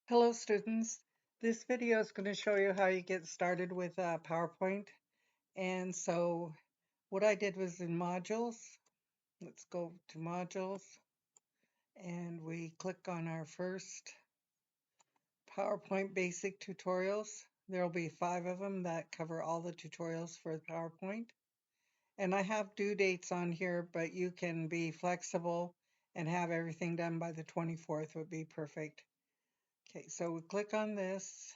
Hello students, this video is going to show you how you get started with PowerPoint. And so what I did was in modules, let's go to modules and we click on our first PowerPoint basic tutorials. There will be 5 of them that cover all the tutorials for PowerPoint. And I have due dates on here, but you can be flexible and have everything done by the 24th would be perfect. Okay, so we click on this.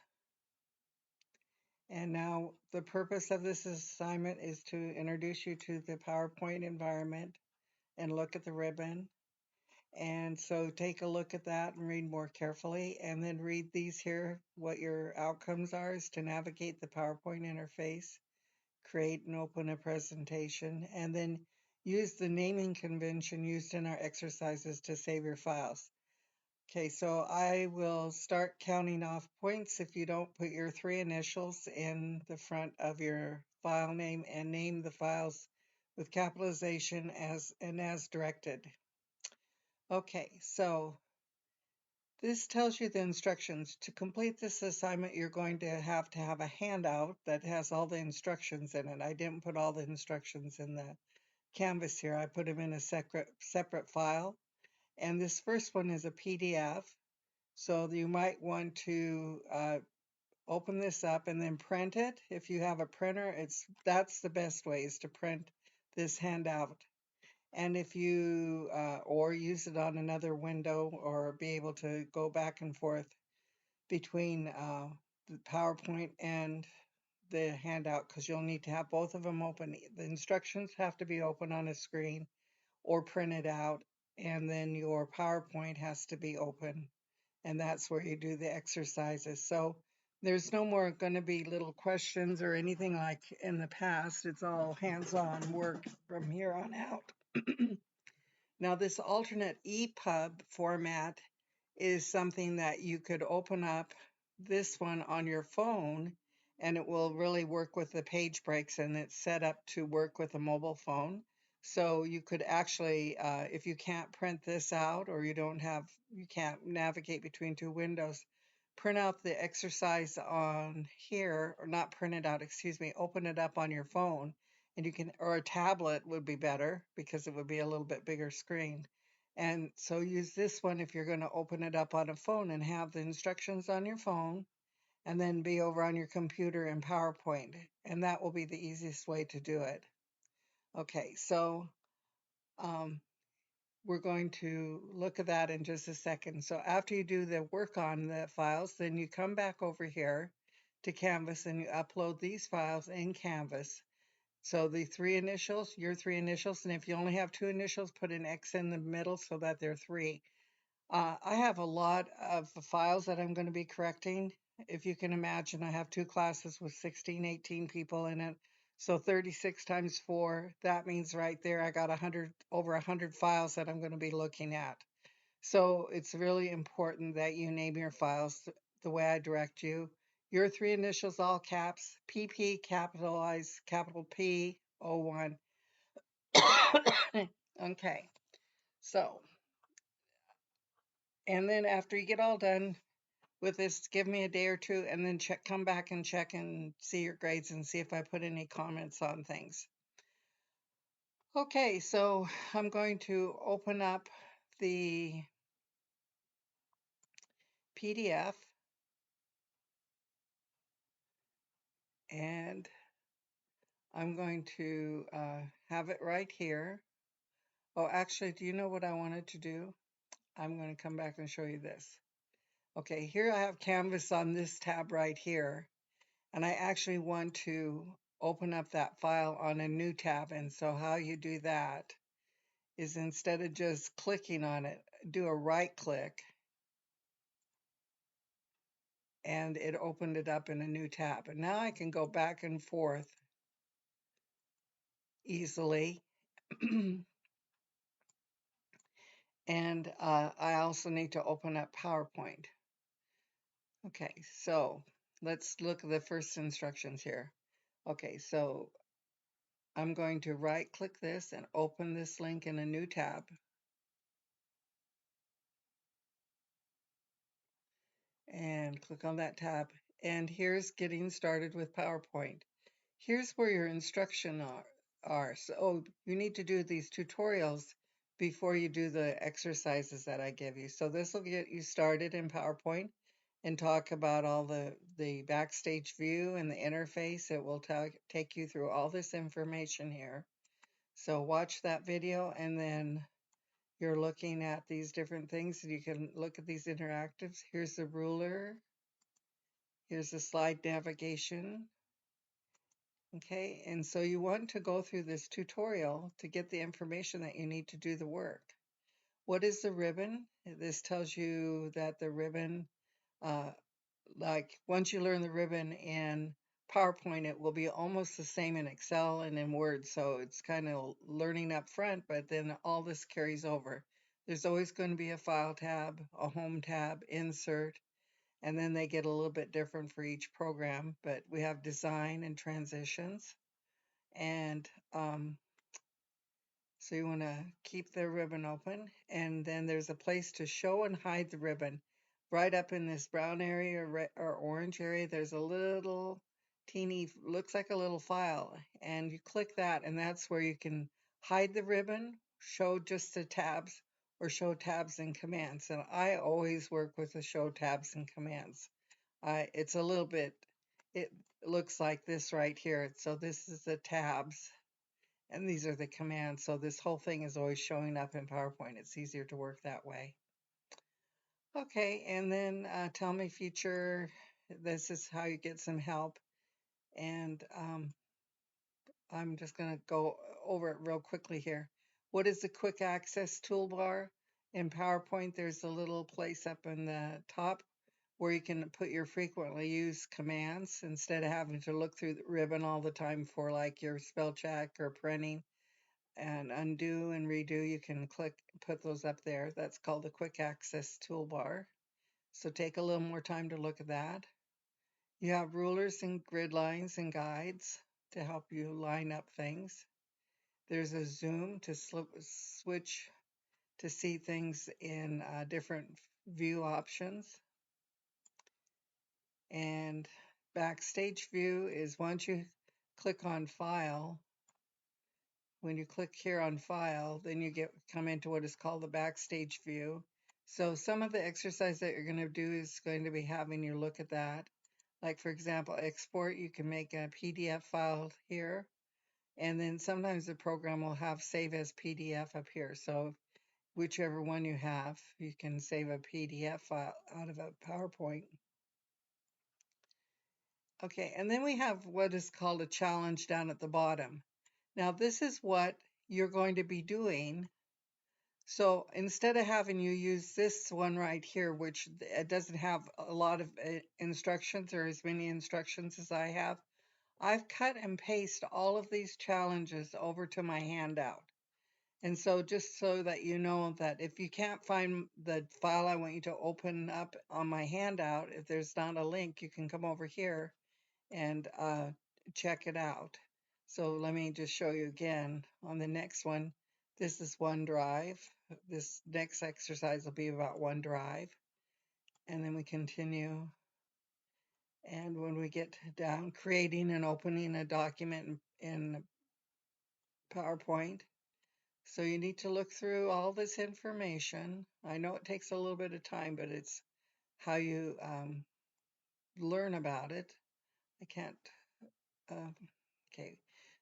And now the purpose of this assignment is to introduce you to the PowerPoint environment and look at the ribbon. And so take a look at that and read more carefully, and then read these here. What your outcomes are is to navigate the PowerPoint interface, create and open a presentation, and then use the naming convention used in our exercises to save your files. Okay, so I will start counting off points if you don't put your 3 initials in the front of your file name and name the files with capitalization as directed. Okay, so this tells you the instructions. To complete this assignment, you're going to have a handout that has all the instructions in it. I didn't put all the instructions in the Canvas here. I put them in a separate file. And this first one is a PDF. So you might want to open this up and then print it. If you have a printer, that's the best way is to print this handout. And if you, or use it on another window or be able to go back and forth between the PowerPoint and the handout because you'll need to have both of them open. The instructions have to be open on a screen or printed out, and then your PowerPoint has to be open, and that's where you do the exercises. So there's no more going to be little questions or anything like in the past. It's all hands-on work from here on out. Now this alternate EPUB format is something that you could open up this one on your phone and it will really work with the page breaks, and it's set up to work with a mobile phone. So you could actually, if you can't print this out or you can't navigate between 2 windows, print out the exercise on here, or not print it out, excuse me, open it up on your phone, and you can, or a tablet would be better because it would be a little bit bigger screen. And so use this one if you're going to open it up on a phone and have the instructions on your phone and then be over on your computer in PowerPoint. And that will be the easiest way to do it. Okay, so um, we're going to look at that in just a second. So after you do the work on the files, then you come back over here to Canvas and you upload these files in Canvas. So the 3 initials, your 3 initials, and if you only have 2 initials, put an X in the middle so that they're 3. I have a lot of files that I'm going to be correcting. If you can imagine, I have 2 classes with 16, 18 people in it. So 36 times 4, that means right there I got over 100 files that I'm going to be looking at. So it's really important that you name your files the way I direct you. Your 3 initials, all caps, PP capitalized, capital P, 01. Okay, so, and then after you get all done with this, give me a day or 2 and then come back and check and see your grades and see if I put any comments on things. Okay, so I'm going to open up the PDF and I'm going to have it right here. Oh, actually, do you know what I wanted to do? I'm going to come back and show you this. Okay, here I have Canvas on this tab right here, and I actually want to open up that file on a new tab. And so how you do that is instead of just clicking on it, do a right click, and it opened it up in a new tab. And now I can go back and forth easily. And I also need to open up PowerPoint. Okay, so let's look at the first instructions here. Okay, so I'm going to right click this and open this link in a new tab. and click on that tab. And here's getting started with PowerPoint. Here's where your instruction are. So you need to do these tutorials before you do the exercises that I give you. So this will get you started in PowerPoint and talk about all the backstage view and the interface. It will take you through all this information here. So watch that video, and then you're looking at these different things, and you can look at these interactives. Here's the ruler. Here's the slide navigation. Okay, and so you want to go through this tutorial to get the information that you need to do the work. What is the ribbon? This tells you that the ribbon, uh, like once you learn the ribbon in PowerPoint, it will be almost the same in Excel and in Word. So it's kind of learning up front, but then all this carries over. There's always going to be a File tab, a Home tab, Insert, and then they get a little bit different for each program. But we have Design and Transitions. And so you want to keep the ribbon open, and then there's a place to show and hide the ribbon. Right up in this brown area or orange area, there's a little teeny, looks like a little file, and you click that, and that's where you can hide the ribbon, show just the tabs, or show tabs and commands. And I always work with the show tabs and commands. It's a little bit, it looks like this right here. So this is the tabs, and these are the commands. So this whole thing is always showing up in PowerPoint. It's easier to work that way. Okay, and then tell me future. This is how you get some help. And I'm just going to go over it real quickly here. What is the quick access toolbar? In PowerPoint, there's a little place up in the top where you can put your frequently used commands instead of having to look through the ribbon all the time for like your spell check or printing and undo and redo. You can put those up there. That's called the quick access toolbar. So take a little more time to look at that. You have rulers and grid lines and guides to help you line up things. There's a zoom to switch to see things in different view options. And backstage view is once you click on file, when you click here on file, then you come into what is called the backstage view. So some of the exercise that you're going to do is going to be having you look at that. Like for example, export, you can make a PDF file here. And then sometimes the program will have save as PDF up here. So whichever one you have, you can save a PDF file out of a PowerPoint. Okay, and then we have what is called a challenge down at the bottom. Now this is what you're going to be doing. So instead of having you use this one right here, which it doesn't have a lot of instructions or as many instructions as I have, I've cut and pasted all of these challenges over to my handout. And so just so that you know that if you can't find the file I want you to open up on my handout, if there's not a link, you can come over here and check it out. So let me just show you again on the next one. This is OneDrive. This next exercise will be about OneDrive. And then we continue. And when we get down, creating and opening a document in PowerPoint. So you need to look through all this information. I know it takes a little bit of time, but it's how you learn about it. I can't, okay.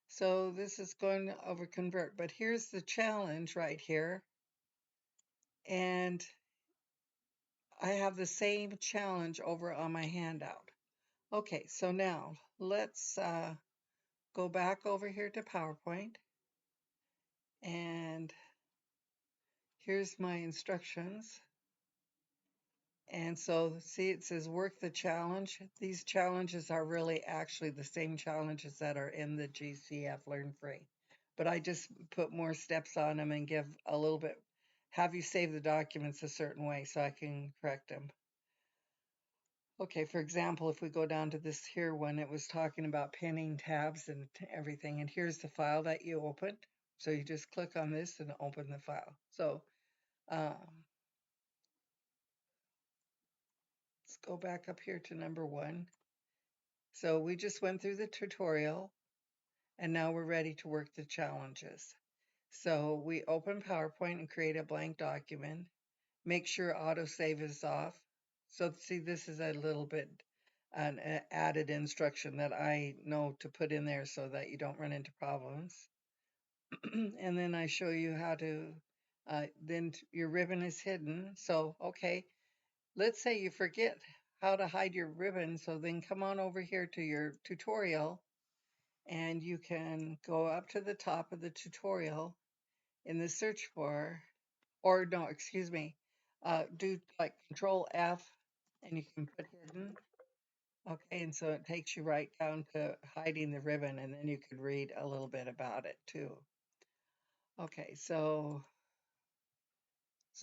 So this is going over convert, but here's the challenge right here. And I have the same challenge over on my handout. Okay, so now let's go back over here to PowerPoint. And here's my instructions. And so see, it says work the challenge. These challenges are really actually the same challenges that are in the GCF LearnFree. But I just put more steps on them and give a little bit, have you save the documents a certain way so I can correct them. Okay, for example, if we go down to this here one, it was talking about pinning tabs and everything. And here's the file that you opened. So you just click on this and open the file. So let's go back up here to number 1. So we just went through the tutorial and now we're ready to work the challenges. So we open PowerPoint and create a blank document. Make sure autosave is off. So see, this is a little bit an added instruction that I know to put in there so that you don't run into problems. And then I show you how to, then your ribbon is hidden. So, okay, let's say you forget how to hide your ribbon. So then come on over here to your tutorial and you can go up to the top of the tutorial in the search bar, or no, excuse me, do like Control F and you can put hidden. Okay, and so it takes you right down to hiding the ribbon, and then you could read a little bit about it too. Okay, so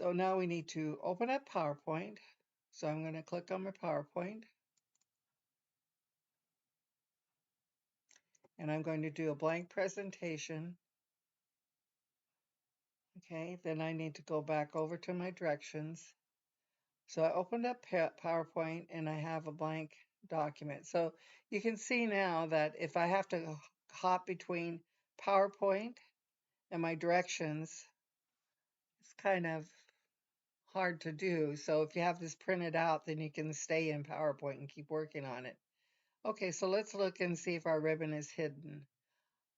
now we need to open up PowerPoint. So I'm going to click on my PowerPoint and I'm going to do a blank presentation. Okay, then I need to go back over to my directions. So I opened up PowerPoint and I have a blank document. So you can see now that if I have to hop between PowerPoint and my directions, it's kind of hard to do. So if you have this printed out, then you can stay in PowerPoint and keep working on it. Okay, so let's look and see if our ribbon is hidden.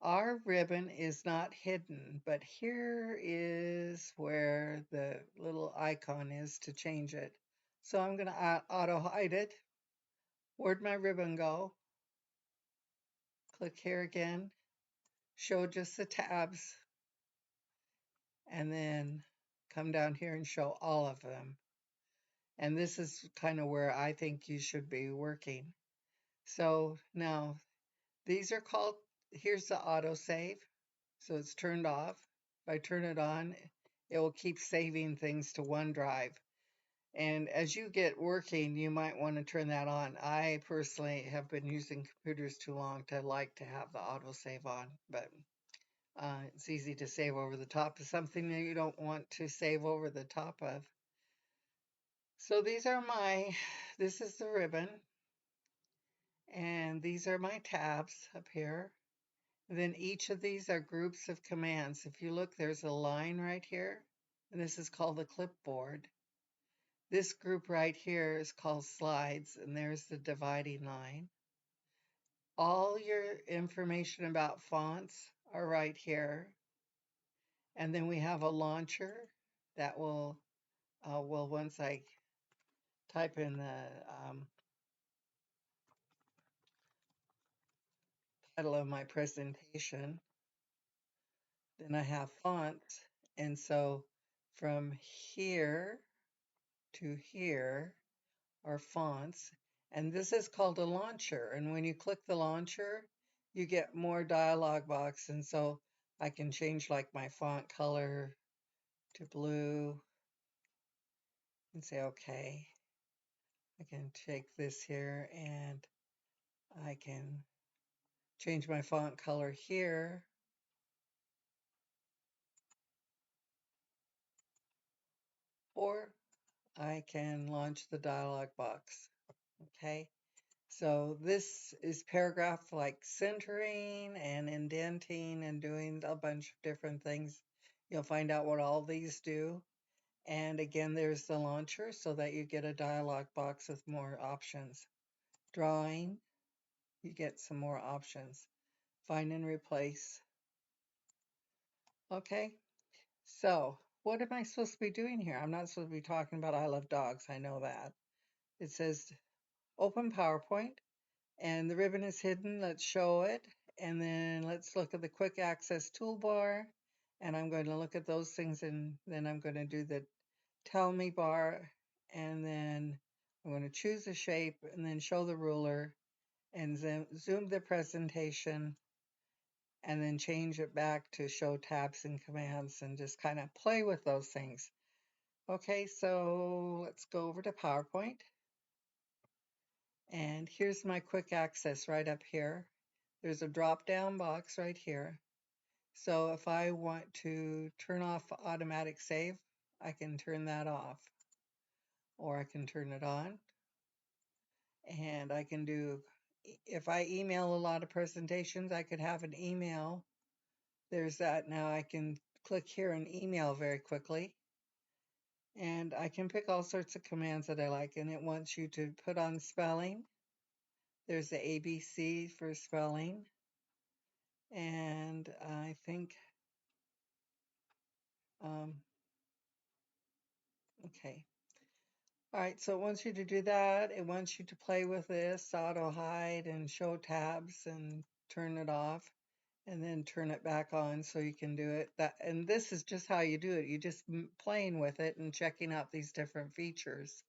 Our ribbon is not hidden, but here is where the little icon is to change it. So I'm going to auto hide it. Where'd my ribbon go? Click here again, show just the tabs, and then come down here and show all of them. And this is kind of where I think you should be working. So now these are called, here's the autosave. So it's turned off. If I turn it on, it will keep saving things to OneDrive. And as you get working, you might want to turn that on. I personally have been using computers too long to like to have the autosave on, but it's easy to save over the top of something that you don't want to save over the top of. So these are this is the ribbon, and these are my tabs up here. Then each of these are groups of commands. If you look, there's a line right here, and this is called the clipboard. This group right here is called slides, and there's the dividing line. All your information about fonts are right here. And then we have a launcher that will, once I type in the title of my presentation, then I have fonts. And so from here to here are fonts. And this is called a launcher. And when you click the launcher, you get more dialog box. And so I can change like my font color to blue and say, okay. I can take this here and I can change my font color here. Or I can launch the dialog box. Okay. So this is paragraph like centering and indenting and doing a bunch of different things. You'll find out what all these do. And again, there's the launcher so that you get a dialog box with more options. Drawing, you get some more options. Find and replace. Okay, so what am I supposed to be doing here? I'm not supposed to be talking about I love dogs. I know that. It says open PowerPoint. And the ribbon is hidden. Let's show it. And then let's look at the quick access toolbar. And I'm going to look at those things and then I'm going to do the tell me bar. And then I'm going to choose a shape and then show the ruler and zoom the presentation and then change it back to show tabs and commands and just kind of play with those things. Okay, so let's go over to PowerPoint. And here's my quick access right up here. There's a drop down box right here. So if I want to turn off automatic save, I can turn that off. Or I can turn it on. And I can do, if I email a lot of presentations, I could have an email. There's that. Now I can click here and email very quickly. And I can pick all sorts of commands that I like. And it wants you to put on spelling. There's the ABC for spelling. And I think, um, okay. All right, so it wants you to do that. It wants you to play with this, auto hide and show tabs and turn it off and then turn it back on so you can do it. That, and this is just how you do it. You just playing with it and checking out these different features.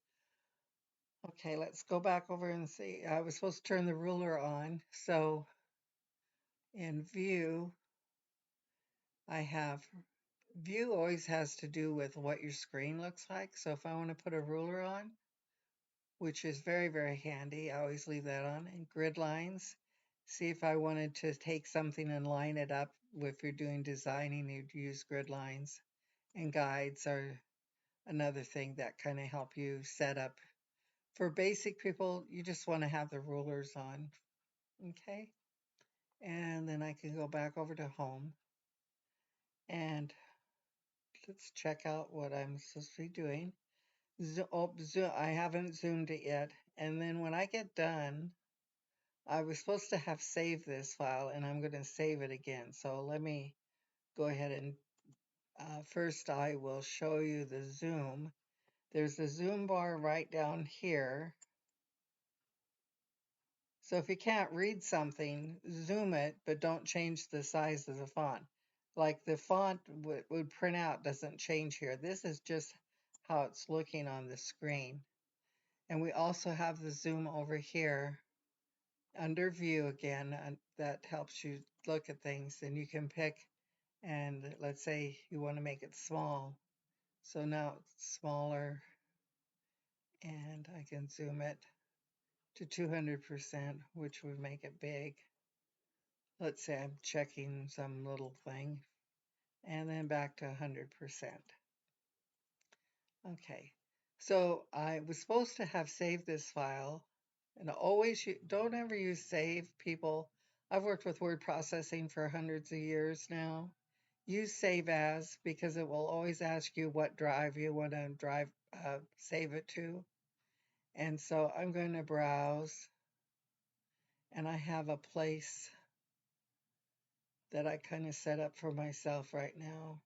Okay, let's go back over and see. I was supposed to turn the ruler on. So in view, I have view always has to do with what your screen looks like. So if I want to put a ruler on, which is very, very handy, I always leave that on. And grid lines, see if I wanted to take something and line it up. If you're doing designing, you'd use grid lines. And guides are another thing that kind of help you set up. For basic people, you just want to have the rulers on. Okay. And then I can go back over to home and let's check out what I'm supposed to be doing. I haven't zoomed it yet. And then when I get done, I was supposed to have saved this file and I'm going to save it again. So let me go ahead and first I will show you the zoom. There's a zoom bar right down here. So if you can't read something, zoom it, but don't change the size of the font. Like the font would print out doesn't change here. This is just how it's looking on the screen. And we also have the zoom over here under view again, and that helps you look at things. And you can pick, and let's say you want to make it small. So now it's smaller, and I can zoom it to 200%, which would make it big. Let's say I'm checking some little thing, and then back to 100%. Okay, so I was supposed to have saved this file, and always don't ever use save, people. I've worked with word processing for hundreds of years now. Use save as because it will always ask you what drive you want to save it to. And so I'm going to browse, and I have a place that I kind of set up for myself right now.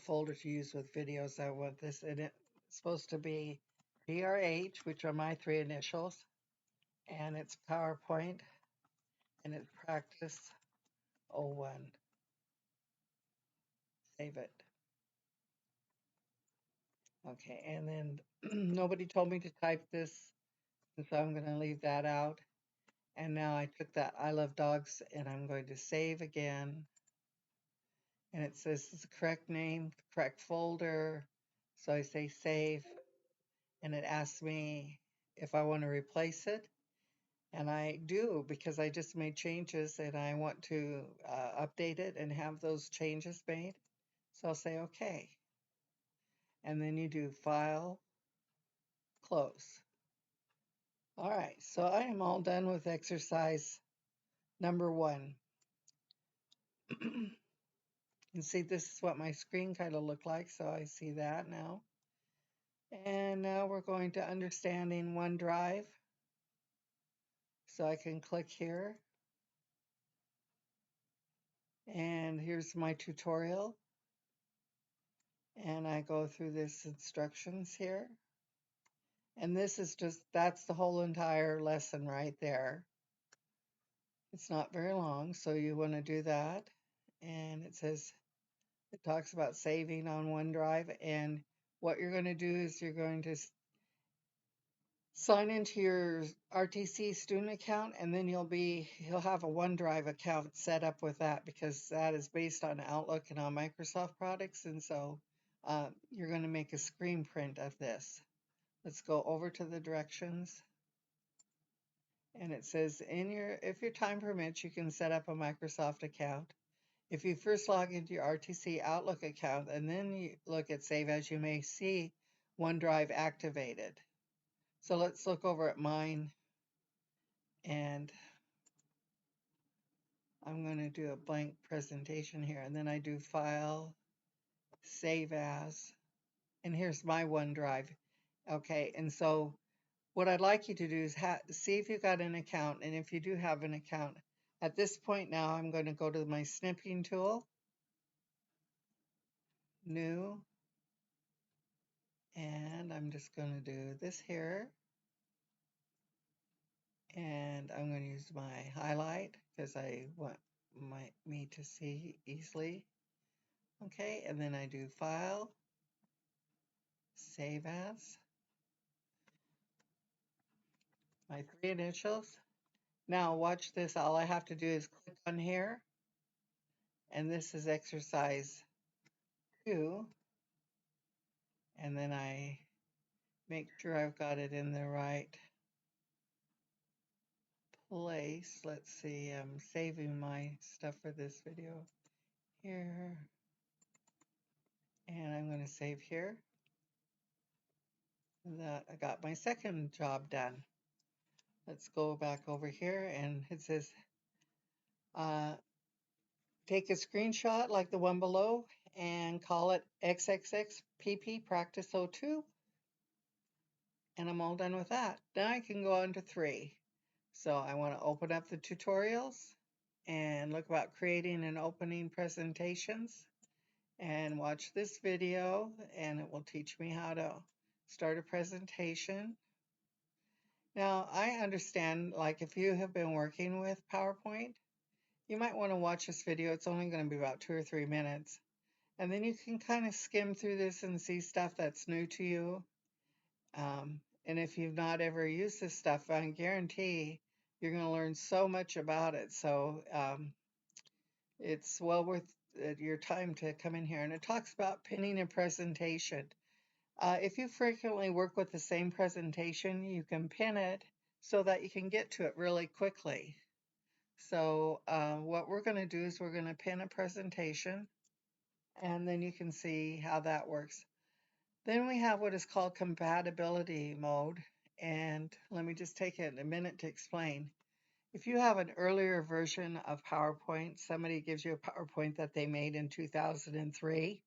Folder to use with videos. I want this in it. It's supposed to be GRH, which are my three initials, and it's PowerPoint, and it's practice 01. Save it. Okay, and then nobody told me to type this, and so I'm going to leave that out. And now I took that I love dogs, and I'm going to save again. And it says it's the correct name, correct folder. So I say save, and it asks me if I want to replace it. And I do because I just made changes and I want to update it and have those changes made. So I'll say OK. And then you do File, Close. All right, so I am all done with exercise number 1. You see, this is what my screen kind of looked like, so I see that now. And now we're going to understanding OneDrive. So I can click here. And here's my tutorial. And I go through this instructions here. And this is just, that's the whole entire lesson right there. It's not very long, so you want to do that. And it says, it talks about saving on OneDrive. And what you're going to do is you're going to sign into your RTC student account, and then you'll have a OneDrive account set up with that because that is based on Outlook and on Microsoft products. And so you're going to make a screen print of this. Let's go over to the directions. And it says if your time permits, you can set up a Microsoft account. If you first log into your RTC Outlook account and then you look at Save As, you may see OneDrive activated. So let's look over at mine, and I'm going to do a blank presentation here, and then I do File, Save As, and here's my OneDrive. Okay, and so what I'd like you to do is see if you've got an account, and if you do have an account, at this point now I'm going to go to my snipping tool, New, and I'm just going to do this here, and I'm going to use my highlight because I want me to see easily. Okay, and then I do File, Save As, my 3 initials. Now watch this. All I have to do is click on here, and this is exercise 2, and then I make sure I've got it in the right place. Let's see, I'm saving my stuff for this video here, and I'm going to save here. That I got my second job done. Let's go back over here, and it says take a screenshot like the one below and call it XXXPP Practice 02, and I'm all done with that. Now I can go on to 3. So I want to open up the tutorials and look about creating and opening presentations, and watch this video, and it will teach me how to start a presentation. Now I understand, like, if you have been working with PowerPoint, you might want to watch this video. It's only going to be about 2 or 3 minutes, and then you can kind of skim through this and see stuff that's new to you. And if you've not ever used this stuff, I guarantee you're going to learn so much about it. So it's well worth your time to come in here. And it talks about pinning a presentation. If you frequently work with the same presentation, you can pin it so that you can get to it really quickly. So what we're going to do is we're going to pin a presentation, and then you can see how that works. Then we have what is called compatibility mode, and let me just take a minute to explain. If you have an earlier version of PowerPoint, somebody gives you a PowerPoint that they made in 2003,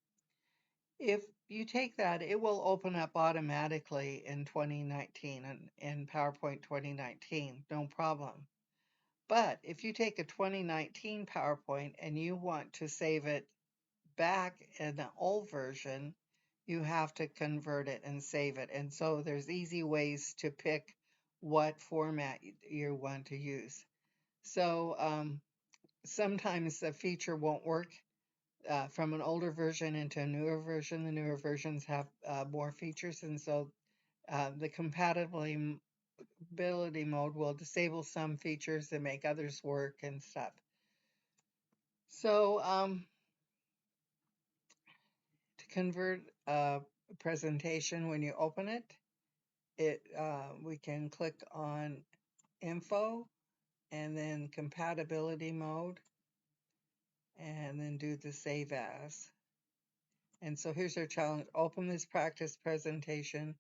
if you take that, it will open up automatically in 2019 and in PowerPoint 2019, no problem. But if you take a 2019 PowerPoint and you want to save it back in the old version, you have to convert it and save it. And so there's easy ways to pick what format you want to use. So sometimes the feature won't work from an older version into a newer version. The newer versions have more features, and so the compatibility mode will disable some features and make others work and stuff. So to convert a presentation, when you open it, we can click on Info and then Compatibility Mode, and then do the Save As. And so here's our challenge. Open this practice presentation,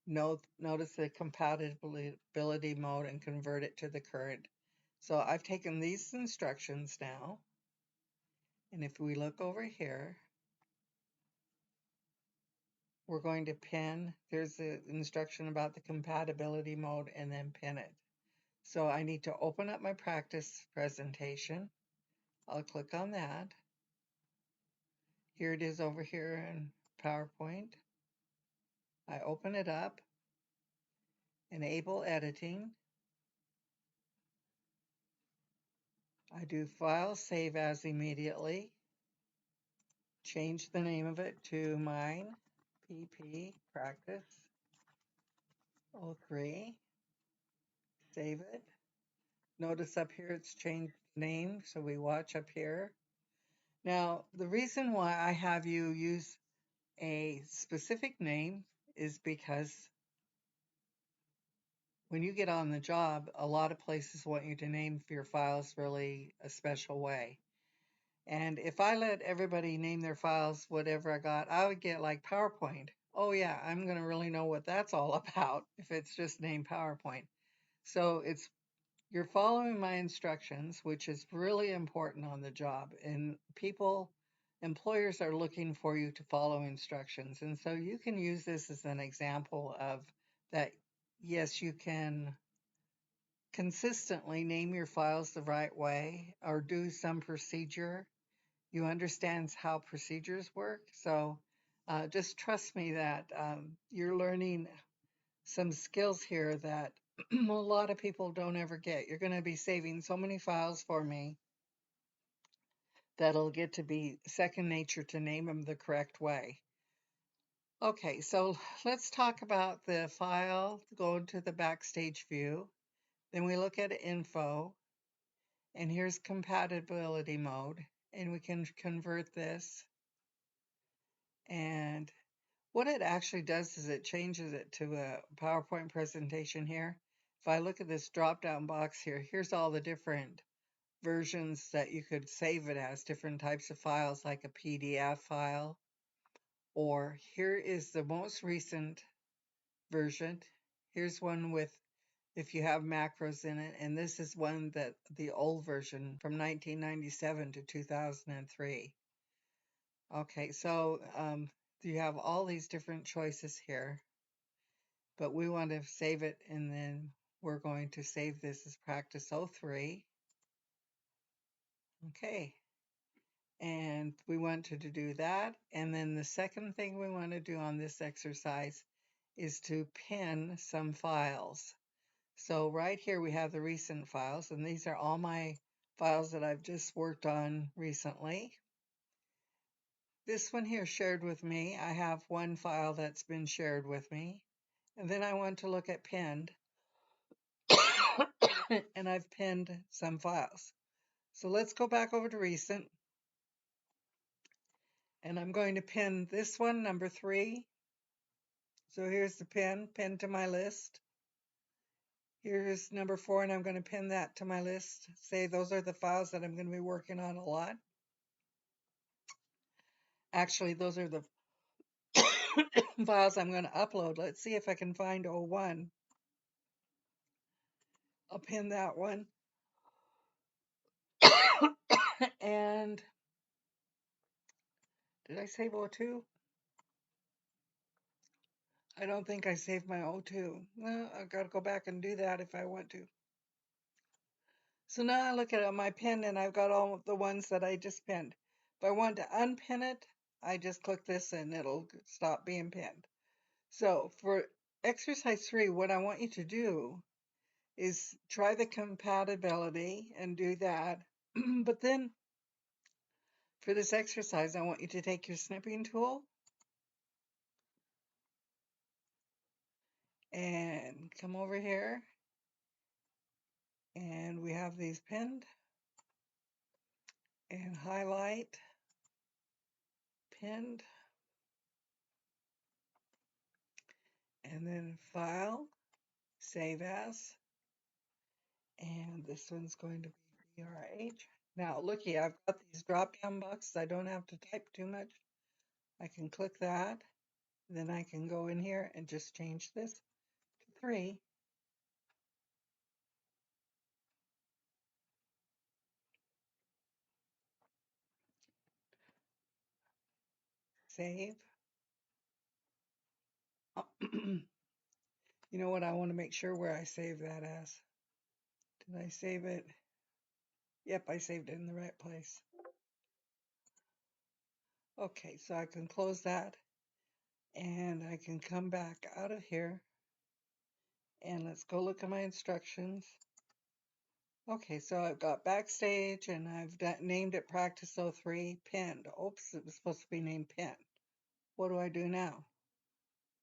notice the compatibility mode, and convert it to the current. So I've taken these instructions now, and if we look over here, we're going to pin. There's the instruction about the compatibility mode, and then pin it. So I need to open up my practice presentation. I'll click on that. Here it is over here in PowerPoint. I open it up, enable editing. I do File, Save As immediately. Change the name of it to mine, PP Practice 03. Save it. Notice up here it's changed the name, so we watch up here. Now, the reason why I have you use a specific name is because when you get on the job, a lot of places want you to name your files really a special way. And if I let everybody name their files whatever I got, I would get like PowerPoint. oh yeah, I'm going to really know what that's all about if it's just named PowerPoint. So you're following my instructions, which is really important on the job. And employers are looking for you to follow instructions. And so you can use this as an example of that. Yes, you can consistently name your files the right way or do some procedure. You understand how procedures work. So just trust me that you're learning some skills here that a lot of people don't ever get. You're going to be saving so many files for me that'll get to be second nature to name them the correct way. Okay, so let's talk about the file, go to the backstage view. Then we look at info, and here's compatibility mode, and we can convert this. And what it actually does is it changes it to a PowerPoint presentation here. If I look at this drop-down box here, here's all the different versions that you could save it as, different types of files like a PDF file, or here is the most recent version. Here's one with if you have macros in it, and this is one that the old version from 1997 to 2003. Okay, so you have all these different choices here, but we want to save it, and then we're going to save this as practice 03. Okay, and we want to do that. And then the second thing we want to do on this exercise is to pin some files. So right here we have the recent files, and these are all my files that I've just worked on recently. This one here shared with me. I have one file that's been shared with me. And then I want to look at pinned. And I've pinned some files. So let's go back over to recent. And I'm going to pin this one, number 3. So here's the pin to my list. Here's number 4, and I'm going to pin that to my list. Say those are the files that I'm going to be working on a lot. Actually, those are the files I'm going to upload. Let's see if I can find 01. I'll pin that one. And did I save 02? I don't think I saved my 02. Well, I've got to go back and do that if I want to. So now I look at my pin, and I've got all of the ones that I just pinned. If I want to unpin it, I just click this and it'll stop being pinned. So for exercise 3, what I want you to do is try the compatibility and do that. But then for this exercise, I want you to take your snipping tool and come over here. And we have these pinned, and highlight, pinned, and then file, save as, and this one's going to be BRH. Now looky, I've got these drop down boxes. I don't have to type too much. I can click that, then I can go in here and just change this to 3. Save. You know what? I want to make sure where I save that as. Did I save it? Yep, I saved it in the right place. Okay, so I can close that, and I can come back out of here, and let's go look at my instructions. Okay, so I've got backstage, and I've named it practice 03 pinned. Oops, it was supposed to be named pin. What do I do now?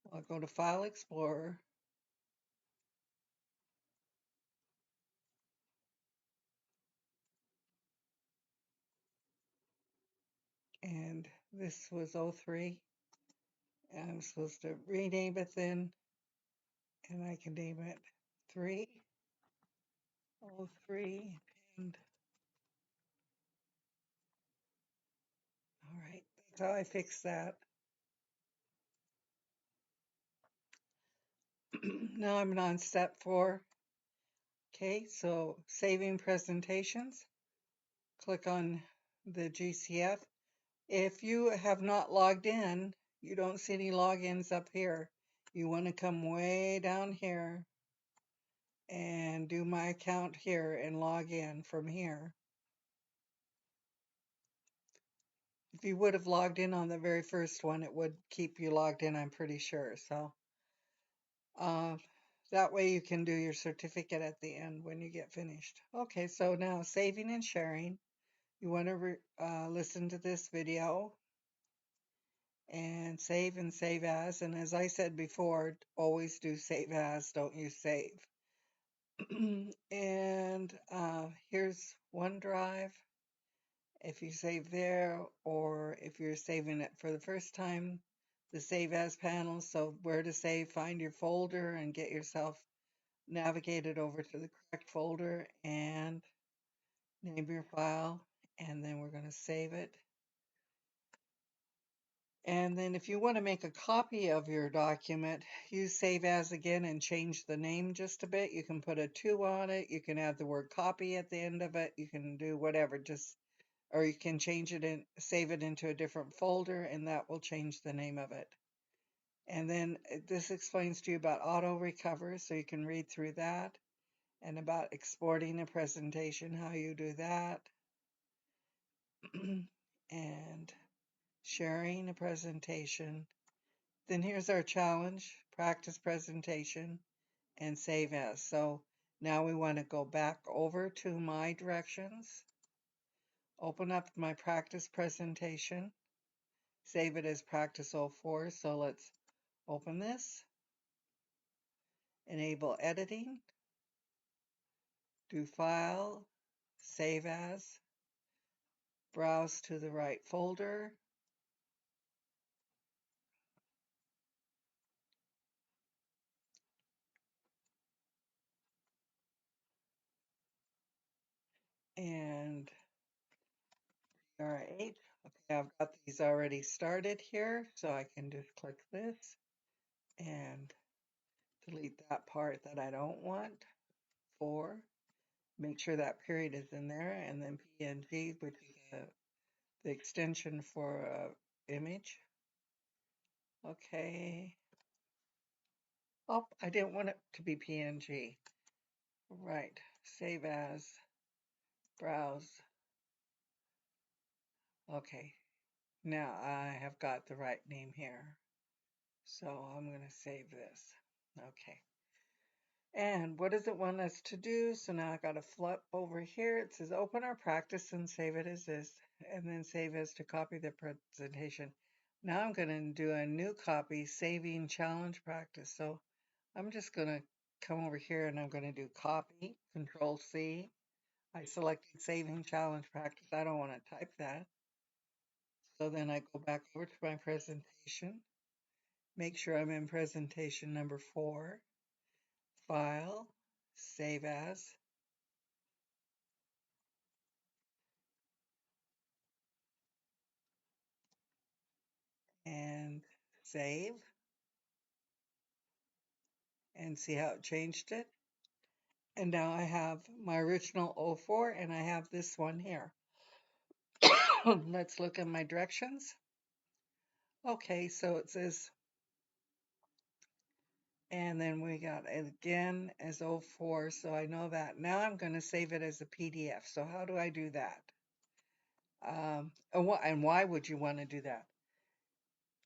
Well, I'll go to File Explorer, and this was 03, and I'm supposed to rename it then, and I can name it 303 pinned. All right, that's how I fix that. Now I'm on step 4. Okay, so saving presentations. Click on the GCF. If you have not logged in, you don't see any logins up here. You want to come way down here and do my account here and log in from here. If you would have logged in on the very first one, it would keep you logged in, I'm pretty sure. So uh, that way you can do your certificate at the end when you get finished. Okay, so now saving and sharing. You want to listen to this video and save as. And as I said before, always do save as, don't use save. And here's OneDrive. If you save there, or if you're saving it for the first time, the Save As panel. So where to save, find your folder and get yourself navigated over to the correct folder and name your file. And then we're going to save it. And then if you want to make a copy of your document, use Save As again and change the name just a bit. You can put a 2 on it. You can add the word copy at the end of it. You can do whatever, or you can change it and save it into a different folder, and that will change the name of it. And then this explains to you about auto recover, so you can read through that, and about exporting a presentation, how you do that, and sharing a presentation. Then here's our challenge, practice presentation and save as. So now we want to go back over to my directions, open up my practice presentation, save it as practice 04. So let's open this, enable editing, do file, save as, browse to the right folder, and all right, okay, I've got these already started here, so I can just click this and delete that part that I don't want. 4, make sure that period is in there, and then PNG, which is the extension for image. Okay. Oh, I didn't want it to be PNG. Right. Save as, browse. Okay. Now I have got the right name here. So I'm going to save this. Okay. And what does it want us to do? So now I got to flip over here. It says open our practice and save it as this, and then save as to copy the presentation. Now I'm going to do a new copy, saving challenge practice. So I'm just going to come over here and I'm going to do copy, Control C. I selected saving challenge practice. I don't want to type that. So then I go back over to my presentation, make sure I'm in presentation number 4, file, save as, and save, and see how it changed it. And now I have my original 04 and I have this one here. Let's look at my directions. Okay, so it says, and then we got it again as 04, so I know that. Now I'm going to save it as a PDF. So how do I do that? And why would you want to do that?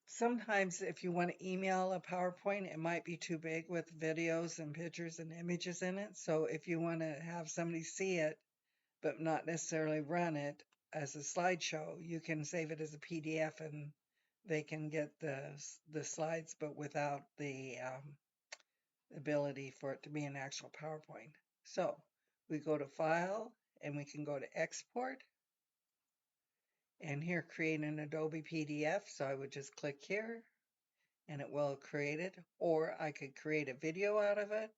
Sometimes if you want to email a PowerPoint, it might be too big with videos and pictures and images in it. So if you want to have somebody see it, but not necessarily run it as a slideshow, you can save it as a PDF and they can get the slides, but without the ability for it to be an actual PowerPoint. So we go to File and we can go to Export, and here create an Adobe PDF. So I would just click here and it will create it, or I could create a video out of it,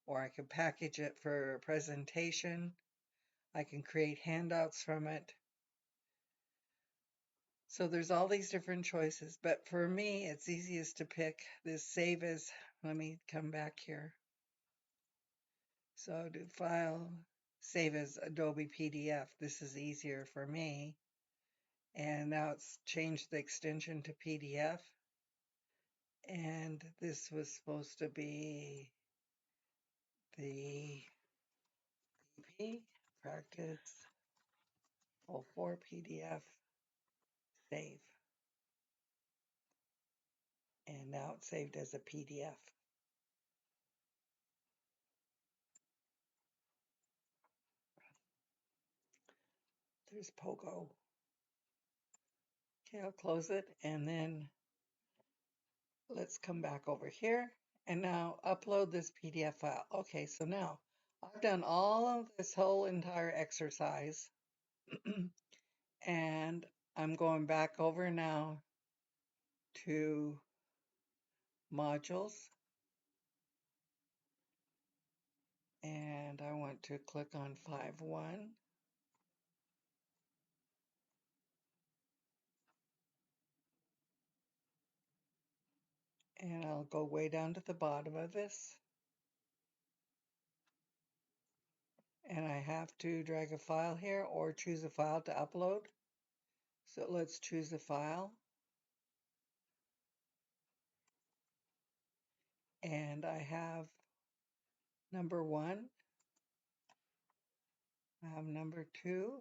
or I could package it for a presentation. I can create handouts from it. So there's all these different choices, but for me, it's easiest to pick this Save As let me come back here. So do file, save as Adobe PDF. This is easier for me. And now it's changed the extension to PDF. And this was supposed to be the PP, practice, 04 PDF, save. And now it's saved as a PDF. There's Pogo. Okay, I'll close it, and then let's come back over here and now upload this PDF file. Okay, so now I've done all of this whole entire exercise and I'm going back over now to modules, and I want to click on 5.1. And I'll go way down to the bottom of this. And I have to drag a file here or choose a file to upload. So let's choose a file. And I have number 1. I have number 2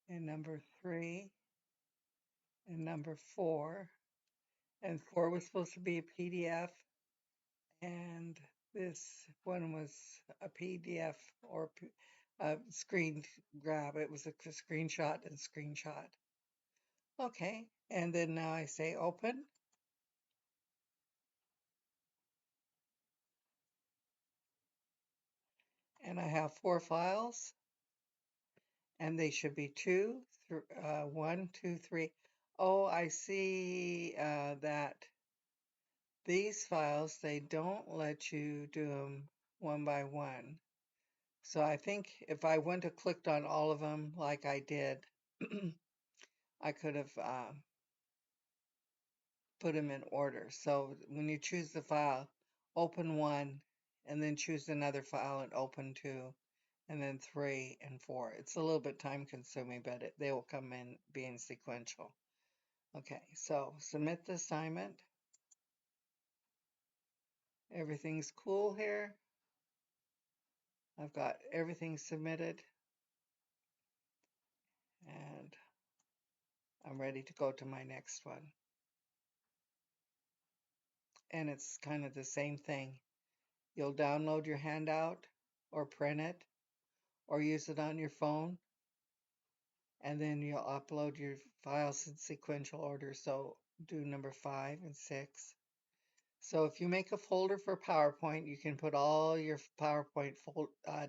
and number 3 and number 4. And 4 was supposed to be a PDF. And this one was a PDF or a screen grab. It was a screenshot and screenshot. Okay, and then now I say open. And I have 4 files, and they should be 1, 2, 3. Oh, I see that these files, they don't let you do them one by one. So I think if I went to clicked on all of them like I did, I could have put them in order. So when you choose the file, open 1, and then choose another file and open 2, and then 3 and 4. It's a little bit time consuming, but they will come in being sequential. Okay, so submit the assignment. Everything's cool here. I've got everything submitted, and I'm ready to go to my next one. And it's kind of the same thing. You'll download your handout or print it or use it on your phone, and then you'll upload your files in sequential order. So do number 5 and 6. So if you make a folder for PowerPoint, you can put all your PowerPoint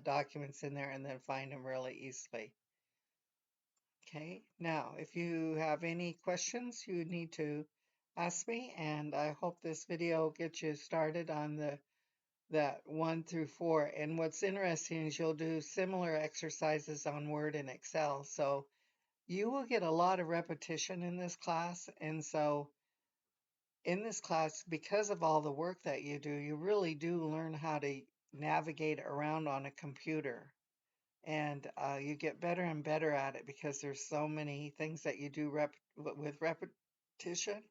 documents in there and then find them really easily. Okay, now if you have any questions, you need to ask me, and I hope this video gets you started on that 1 through 4. And what's interesting is you'll do similar exercises on Word and Excel. So you will get a lot of repetition in this class. And so in this class, because of all the work that you do, you really do learn how to navigate around on a computer. And you get better and better at it because there's so many things that you do with repetition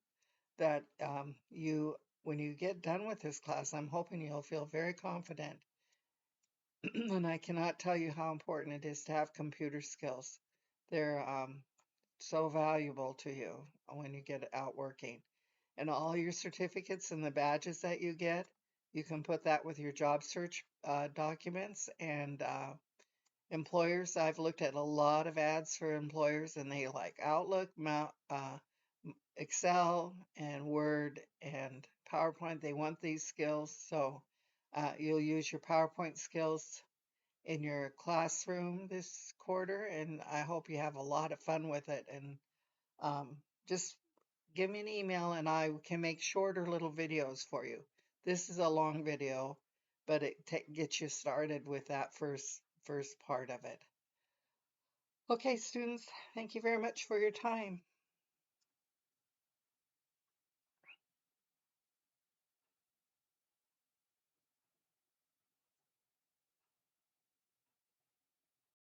that when you get done with this class, I'm hoping you'll feel very confident. And I cannot tell you how important it is to have computer skills. They're so valuable to you when you get out working. And all your certificates and the badges that you get, you can put that with your job search documents and employers. I've looked at a lot of ads for employers, and they like Outlook, Excel, and Word, and PowerPoint. They want these skills. So you'll use your PowerPoint skills in your classroom this quarter, and I hope you have a lot of fun with it. And just give me an email and I can make shorter little videos for you. This is a long video, but it gets you started with that first part of it. Okay, students, thank you very much for your time.